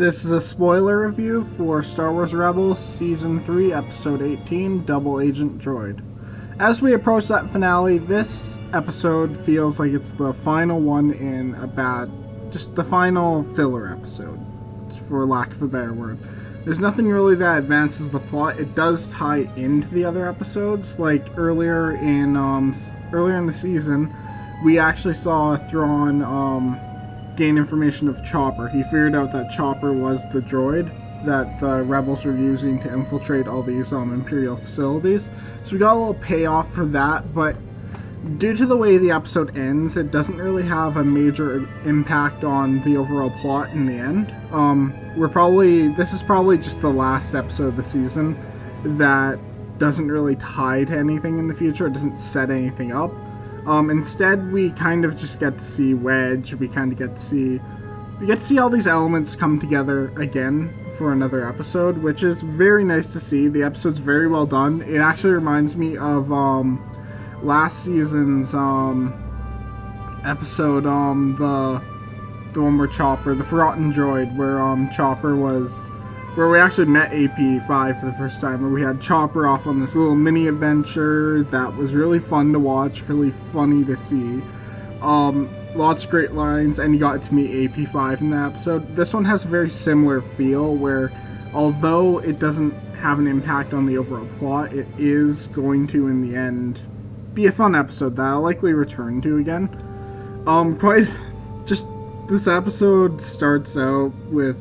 This is a spoiler review for Star Wars Rebels Season 3, Episode 18, Double Agent Droid. As we approach that finale, this episode feels like it's the final one in just the final filler episode, for lack of a better word. There's nothing really that advances the plot. It does tie into the other episodes, like earlier in the season, we actually saw Thrawn gain information of Chopper. He figured out that Chopper was the droid that the rebels were using to infiltrate all these Imperial facilities. So we got a little payoff for that, but due to the way the episode ends, it doesn't really have a major impact on the overall plot in the end. This is probably just the last episode of the season that doesn't really tie to anything in the future. It doesn't set anything up. Instead, we kind of just get to see Wedge. We get to see all these elements come together again for another episode, which is very nice to see. The episode's very well done. It actually reminds me of last season's episode, the one where Chopper, the Forgotten Droid, where Chopper was, where we actually met AP5 for the first time, where we had Chopper off on this little mini adventure that was really fun to watch, really funny to see. Lots of great lines, and you got to meet AP5 in the episode. This one has a very similar feel, where although it doesn't have an impact on the overall plot, it is going to, in the end, be a fun episode that I'll likely return to again. This episode starts out with,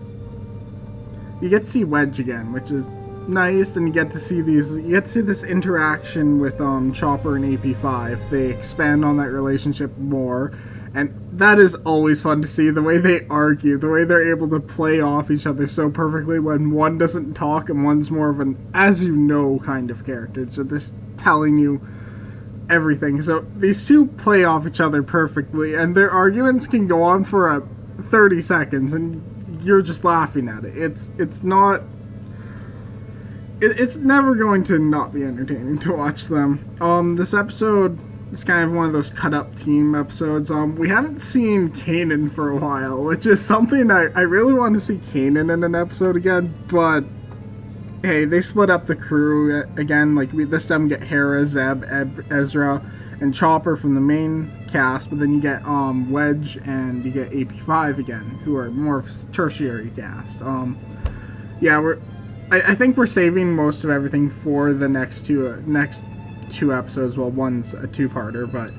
you get to see Wedge again, which is nice, and you get to see this interaction with Chopper and AP5. They expand on that relationship more, and that is always fun to see, the way they argue, the way they're able to play off each other so perfectly when one doesn't talk and one's more of an as you know kind of character, so just telling you everything. So these two play off each other perfectly, and their arguments can go on for 30 seconds, and you're just laughing at it. It's never going to not be entertaining to watch them. This episode is kind of one of those cut-up team episodes. We haven't seen Kanan for a while, which is something I really want to see Kanan in an episode again, but hey, they split up the crew again. Like, this time we get Hera, Zeb, Ezra, and Chopper from the main cast, but then you get Wedge and you get AP5 again, who are more of tertiary cast. I think we're saving most of everything for the next two episodes. Well, one's a two-parter, but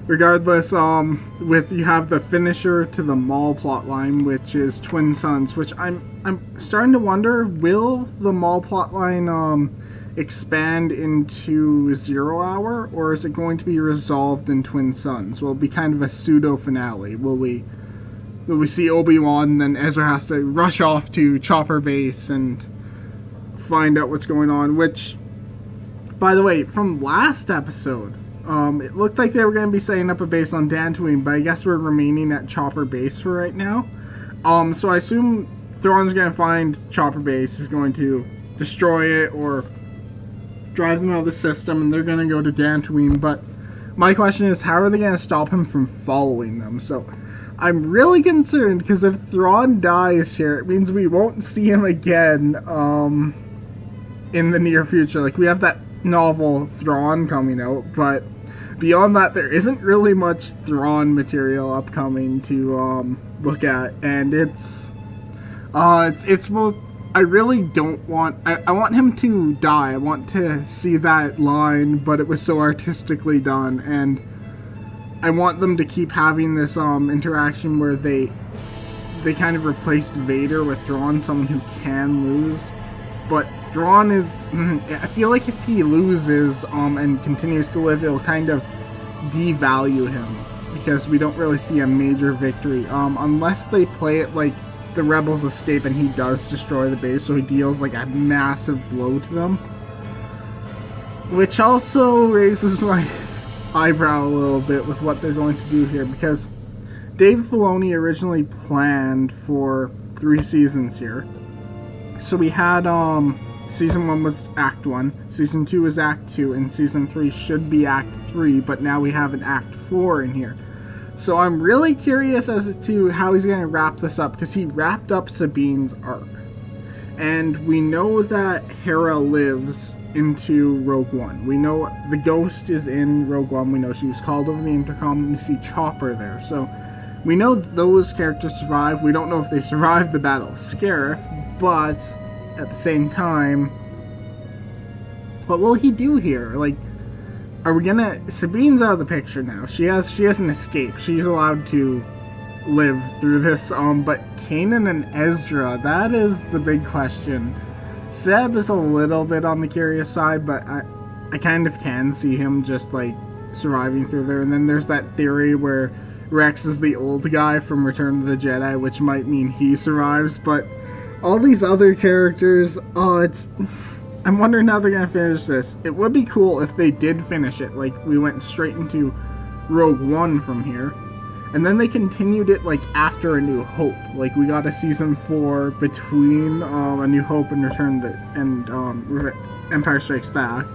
regardless, you have the finisher to the Maul plotline, which is Twin Suns, which I'm starting to wonder, will the Maul plotline expand into 0 Hour, or is it going to be resolved in Twin Suns? Will it be kind of a pseudo finale? Will we see Obi-Wan, and then Ezra has to rush off to Chopper Base and find out what's going on? Which, by the way, from last episode, it looked like they were going to be setting up a base on Dantooine, but I guess we're remaining at Chopper Base for right now. So I assume Thrawn's going to find Chopper Base, is going to destroy it or drive them out of the system, and they're going to go to Dantooine. But my question is, how are they going to stop him from following them? So I'm really concerned, because if Thrawn dies here, it means we won't see him again in the near future. Like, we have that novel Thrawn coming out, but beyond that, there isn't really much Thrawn material upcoming to look at, and it's both. I really don't want. I want him to die. I want to see that line, but it was so artistically done, and I want them to keep having this interaction where they kind of replaced Vader with Thrawn, someone who can lose. But Thrawn is, I feel like if he loses and continues to live, it'll kind of devalue him, because we don't really see a major victory, unless they play it like the rebels escape and he does destroy the base, so he deals like a massive blow to them, which also raises my eyebrow a little bit with what they're going to do here, because Dave Filoni originally planned for 3 seasons here. So we had season 1 was Act 1, season 2 is Act 2, and season 3 should be Act 3, but now we have an Act 4 in here. So I'm really curious as to how he's going to wrap this up, because he wrapped up Sabine's arc. And we know that Hera lives into Rogue One. We know the Ghost is in Rogue One. We know she was called over the intercom, and we see Chopper there. So we know those characters survive. We don't know if they survived the Battle of Scarif, but at the same time, what will he do here? Like, are we gonna... Sabine's out of the picture now. She hasn't escaped. She's allowed to live through this, but Kanan and Ezra, that is the big question. Zeb is a little bit on the curious side, but I kind of can see him just, like, surviving through there. And then there's that theory where Rex is the old guy from Return of the Jedi, which might mean he survives, but all these other characters, I'm wondering how they're gonna finish this. It would be cool if they did finish it, like we went straight into Rogue One from here, and then they continued it like after A New Hope. Like we got a season 4 between A New Hope and Empire Strikes Back.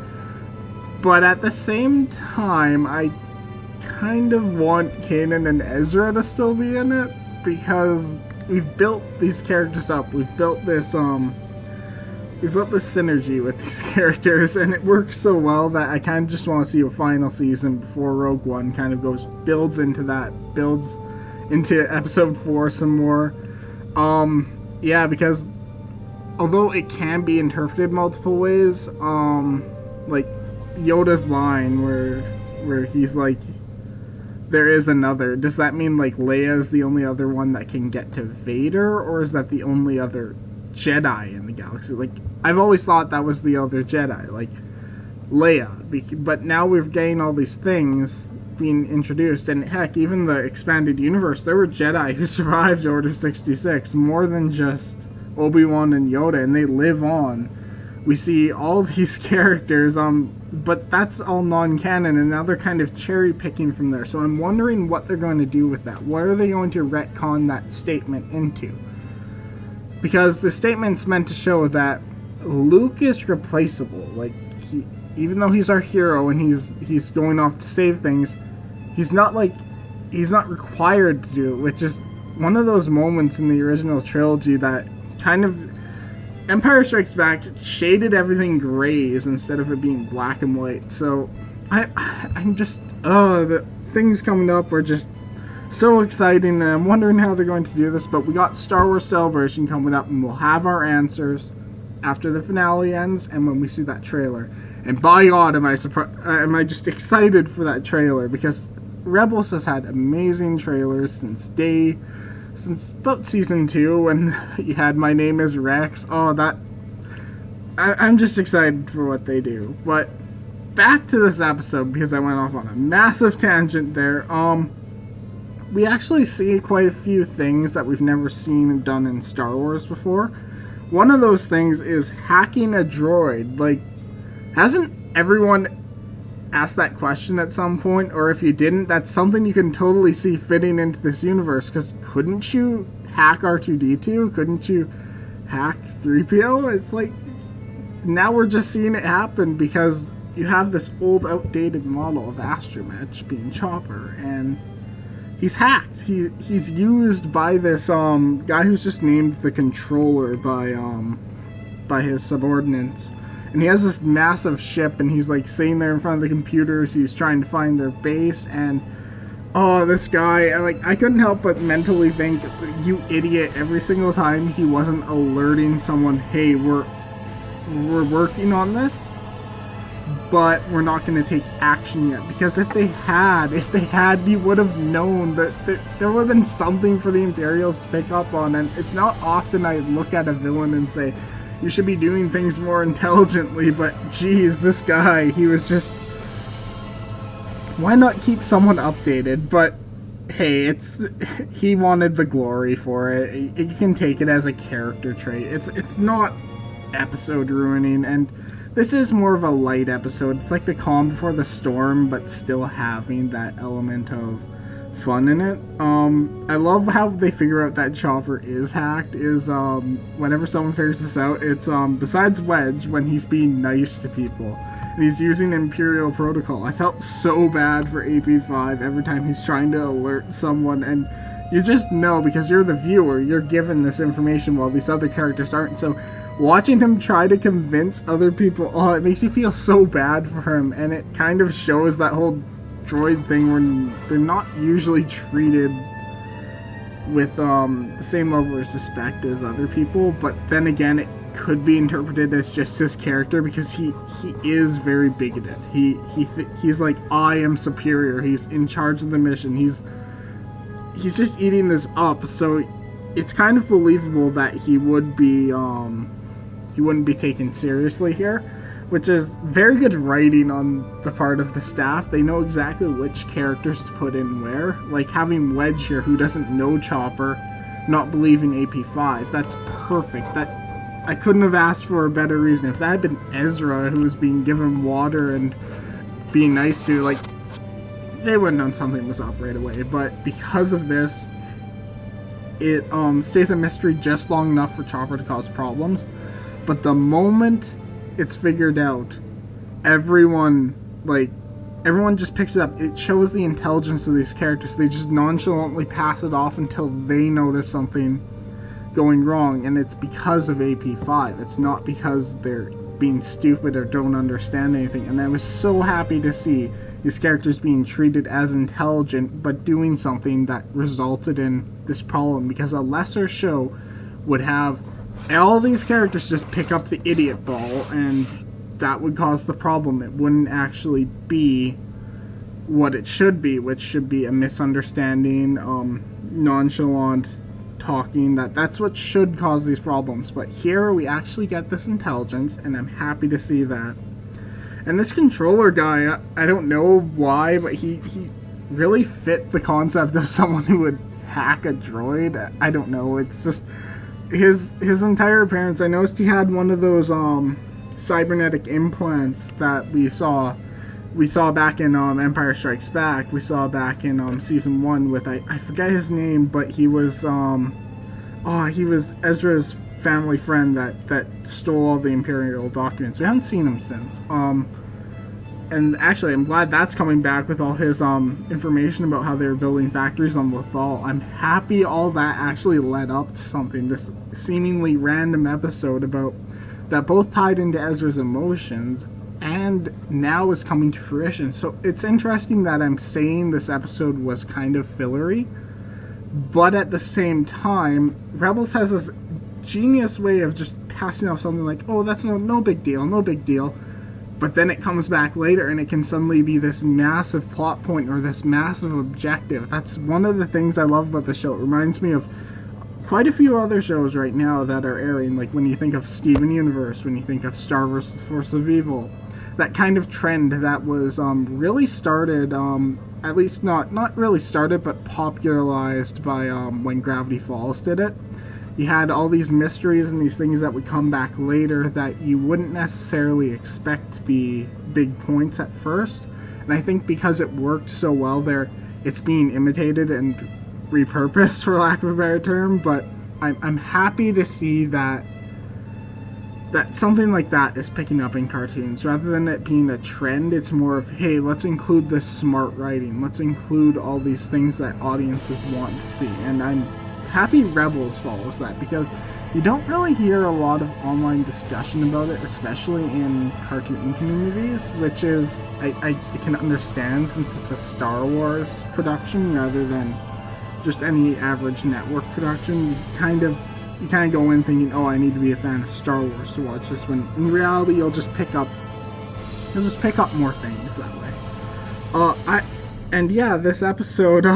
But at the same time, I kind of want Kanan and Ezra to still be in it, because we've built these characters up. We've built this synergy with these characters, and it works so well that I kind of just want to see a final season before Rogue One kind of builds into episode 4 some more. Yeah, because although it can be interpreted multiple ways, like Yoda's line where he's like, there is another, does that mean like Leia is the only other one that can get to Vader, or is that the only other Jedi in the galaxy? Like, I've always thought that was the other Jedi, like Leia, but now we've gained all these things being introduced, and heck, even the expanded universe, there were Jedi who survived Order 66, more than just Obi-Wan and Yoda, and they live on. We see all these characters, but that's all non-canon, and now they're kind of cherry-picking from there, so I'm wondering what they're going to do with that. What are they going to retcon that statement into? Because the statement's meant to show that Luke is replaceable. Like, even though he's our hero and he's going off to save things, he's not required to do it, which is one of those moments in the original trilogy that kind of... Empire Strikes Back shaded everything grays instead of it being black and white. So I'm just... the things coming up are just so exciting, and I'm wondering how they're going to do this. But we got Star Wars Celebration coming up, and we'll have our answers after the finale ends and when we see that trailer. And by God, am I just excited for that trailer, because Rebels has had amazing trailers since about season 2, when you had My Name is Rex. I'm just excited for what they do. But back to this episode, because I went off on a massive tangent there. We actually see quite a few things that we've never seen and done in Star Wars before. One of those things is hacking a droid. Like, hasn't everyone asked that question at some point? Or if you didn't, that's something you can totally see fitting into this universe. Because couldn't you hack R2-D2? Couldn't you hack 3PO? It's like, now we're just seeing it happen because you have this old, outdated model of Astromech being Chopper, and he's hacked. He's used by this guy who's just named the Controller by his subordinates. And he has this massive ship, and he's like sitting there in front of the computers. He's trying to find their base, and this guy, I couldn't help but mentally think, you idiot, every single time he wasn't alerting someone, hey, we're working on this, but we're not going to take action yet. Because if they had, you would have known that there would have been something for the Imperials to pick up on. And it's not often I look at a villain and say, you should be doing things more intelligently, but geez, this guy, he was just... Why not keep someone updated? But hey, he wanted the glory for it. You can take it as a character trait. It's not episode ruining, and this is more of a light episode. It's like the calm before the storm, but still having that element of fun in it. I love how they figure out that Chopper is hacked. Whenever someone figures this out, it's besides Wedge, when he's being nice to people, and he's using Imperial Protocol. I felt so bad for AP5 every time he's trying to alert someone, and you just know, because you're the viewer, you're given this information while these other characters aren't. So watching him try to convince other people, oh, it makes you feel so bad for him, and it kind of shows that whole droid thing where they're not usually treated with the same level of respect as other people. But then again, it could be interpreted as just his character, because he is very bigoted. He's like, I am superior, he's in charge of the mission, he's just eating this up. So it's kind of believable that he wouldn't be taken seriously here, which is very good writing on the part of the staff. They know exactly which characters to put in where. Like having Wedge here, who doesn't know Chopper, not believing AP5. That's perfect. That I couldn't have asked for a better reason. If that had been Ezra, who was being given water and being nice to, like, they wouldn't have known something was up right away. But because of this, it stays a mystery just long enough for Chopper to cause problems. But the moment it's figured out, everyone just picks it up. It shows the intelligence of these characters. They just nonchalantly pass it off until they notice something going wrong, and it's because of AP5. It's not because they're being stupid or don't understand anything. And I was so happy to see these characters being treated as intelligent, but doing something that resulted in this problem, because a lesser show would have all these characters just pick up the idiot ball, and that would cause the problem. It wouldn't actually be what it should be, which should be a misunderstanding, nonchalant talking. That's what should cause these problems. But here we actually get this intelligence, and I'm happy to see that. And this controller guy, I don't know why, but he really fit the concept of someone who would hack a droid. I don't know, it's just his entire appearance. I noticed he had one of those cybernetic implants that we saw back in Empire Strikes Back. We saw back in season 1 with I forget his name, but he was he was Ezra's family friend that stole all the Imperial documents. We haven't seen him since. And actually, I'm glad that's coming back with all his information about how they were building factories on Lothal. I'm happy all that actually led up to something, this seemingly random episode about that both tied into Ezra's emotions and now is coming to fruition. So it's interesting that I'm saying this episode was kind of fillery, but at the same time, Rebels has this genius way of just passing off something like, oh, that's no big deal. But then it comes back later and it can suddenly be this massive plot point or this massive objective. That's one of the things I love about the show. It reminds me of quite a few other shows right now that are airing, like when you think of Steven Universe, when you think of Star vs. Force of Evil. That kind of trend that was really started, at least not really started, but popularized by when Gravity Falls did it. You had all these mysteries and these things that would come back later that you wouldn't necessarily expect to be big points at first. And I think because it worked so well there, it's being imitated and repurposed, for lack of a better term. But I'm happy to see that something like that is picking up in cartoons. Rather than it being a trend, it's more of, hey, let's include this smart writing. Let's include all these things that audiences want to see. And I'm happy Rebels follows that, because you don't really hear a lot of online discussion about it, especially in cartoon communities, which is, I can understand, since it's a Star Wars production rather than just any average network production. You kind of go in thinking, oh, I need to be a fan of Star Wars to watch this, when in reality you'll just pick up more things that way. This episode,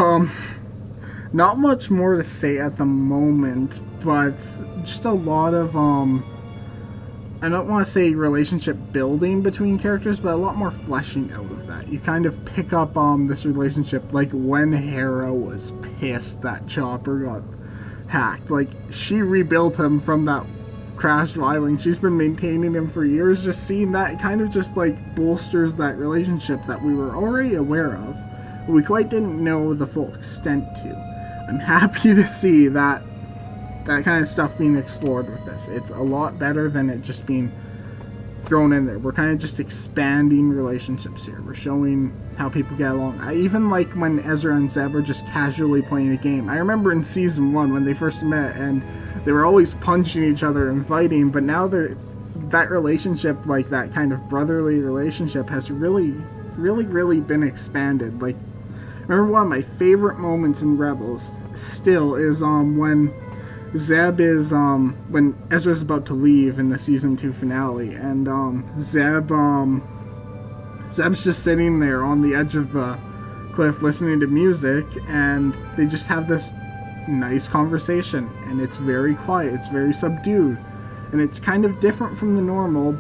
not much more to say at the moment, but just a lot of, I don't want to say relationship building between characters, but a lot more fleshing out of that. You kind of pick up this relationship, like when Hera was pissed that Chopper got hacked. Like, she rebuilt him from that crashed Y-Wing. She's been maintaining him for years. Just seeing that kind of just like bolsters that relationship that we were already aware of, but we quite didn't know the full extent to. I'm happy to see that kind of stuff being explored with this. It's a lot better than it just being thrown in there. We're kind of just expanding relationships here. We're showing how people get along. I even like when Ezra and Zeb are just casually playing a game. I remember in season 1 when they first met and they were always punching each other and fighting, but now that relationship, like that kind of brotherly relationship, has really been expanded. Like, I remember one of my favorite moments in Rebels still is when Zeb is when Ezra's about to leave in the season 2 finale, and Zeb's just sitting there on the edge of the cliff listening to music, and they just have this nice conversation, and it's very quiet, it's very subdued, and it's kind of different from the normal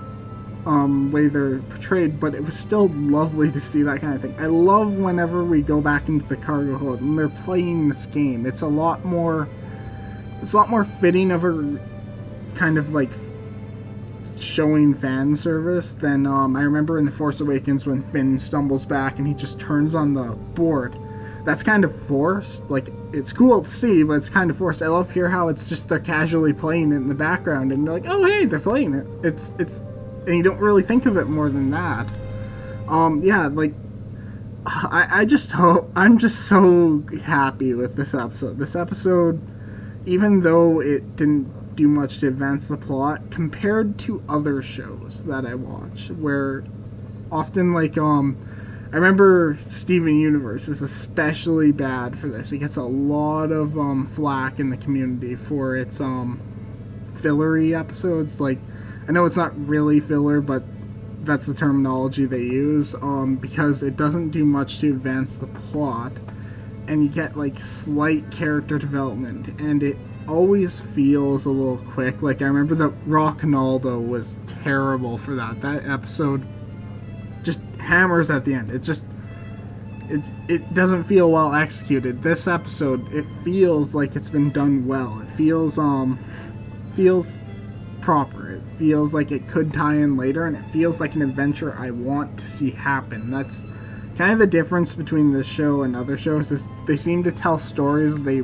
way they're portrayed, but it was still lovely to see that kind of thing. I love whenever we go back into the cargo hold and they're playing this game. It's a lot more fitting of a kind of like showing fan service than I remember in The Force Awakens when Finn stumbles back and he just turns on the board. That's kind of forced. Like, it's cool to see, but it's kind of forced. I love here how it's just they're casually playing it in the background and you're like, oh hey, they're playing it. It's and you don't really think of it more than that. Yeah, like I'm just so happy with this episode. This episode, even though it didn't do much to advance the plot, compared to other shows that I watch, where often, like, I remember Steven Universe is especially bad for this. It gets a lot of flack in the community for its fillery episodes. Like, I know it's not really filler, but that's the terminology they use, because it doesn't do much to advance the plot, and you get like slight character development, and it always feels a little quick. Like, I remember that Rocknaldo was terrible for that. That episode just hammers at the end. It doesn't feel well executed. This episode, it feels like it's been done well. It feels proper. It feels like it could tie in later, and it feels like an adventure I want to see happen. That's kind of the difference between this show and other shows, is they seem to tell stories they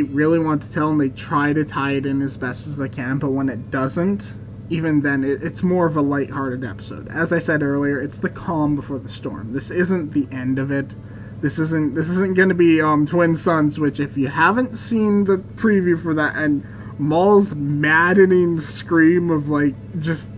really want to tell, and they try to tie it in as best as they can, but when it doesn't, even then, it's more of a lighthearted episode. As I said earlier, it's the calm before the storm. This isn't the end of it. This isn't going to be Twin Suns, which, if you haven't seen the preview for that, and Maul's maddening scream of like just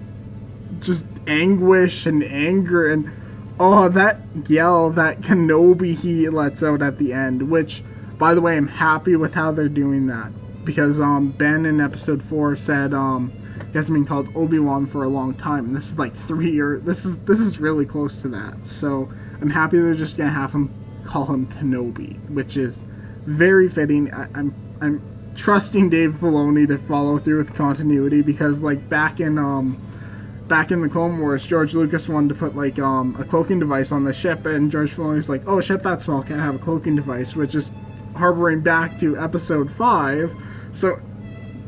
anguish and anger, and that yell that Kenobi he lets out at the end, which, by the way, I'm happy with how they're doing that, because Ben in episode 4 said he hasn't been called Obi-Wan for a long time, and this is like 3 years. This is really close to that. So I'm happy they're just gonna have him call him Kenobi, which is very fitting. I'm trusting Dave Filoni to follow through with continuity, because like back in the Clone Wars, George Lucas wanted to put like a cloaking device on the ship, and George Filoni's like, oh, a ship that small can't have a cloaking device, which is harboring back to episode 5. So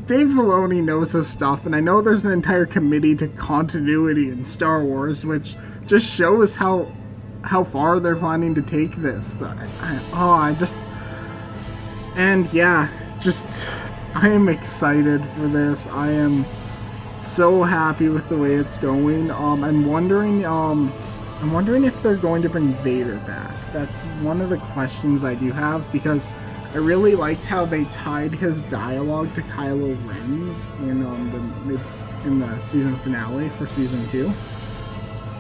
Dave Filoni knows his stuff, and I know there's an entire committee to continuity in Star Wars, which just shows how far they're planning to take this. I am excited for this. I am so happy with the way it's going. I'm wondering if they're going to bring Vader back. That's one of the questions I do have, because I really liked how they tied his dialogue to Kylo Ren's in the season finale for season 2.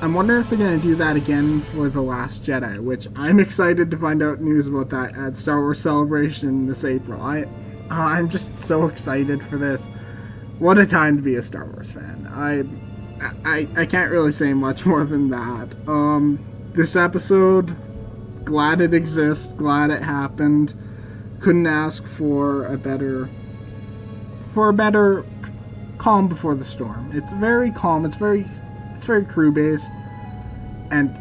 I'm wondering if they're going to do that again for The Last Jedi, which I'm excited to find out news about that at Star Wars Celebration this April. I'm just so excited for this. What a time to be a Star Wars fan. I can't really say much more than that. This episode, glad it exists, glad it happened. Couldn't ask for a better calm before the storm. It's very calm. It's very crew based, and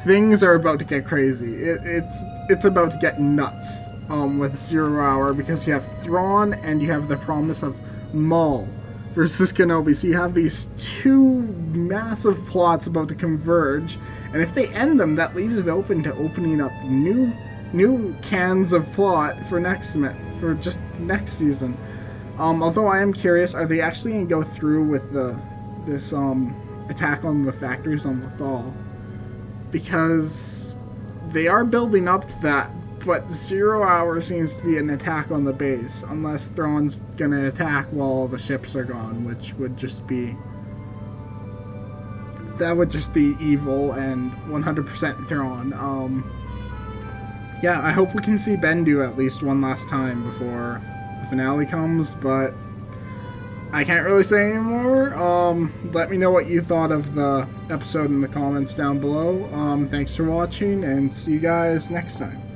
things are about to get crazy. It's about to get nuts with 0 Hour, because you have Thrawn and you have the promise of Maul versus Kenobi. So you have these two massive plots about to converge, and if they end them, that leaves it open to opening up new cans of plot for next season. Although I am curious, are they actually going to go through with this attack on the factories on Lothal? Because they are building up to that, but 0 hour seems to be an attack on the base, unless Thrawn's going to attack while all the ships are gone, which would just be... that would just be evil and 100% Thrawn. Yeah, I hope we can see Bendu at least one last time before the finale comes, but I can't really say anymore. Let me know what you thought of the episode in the comments down below. Thanks for watching, and see you guys next time.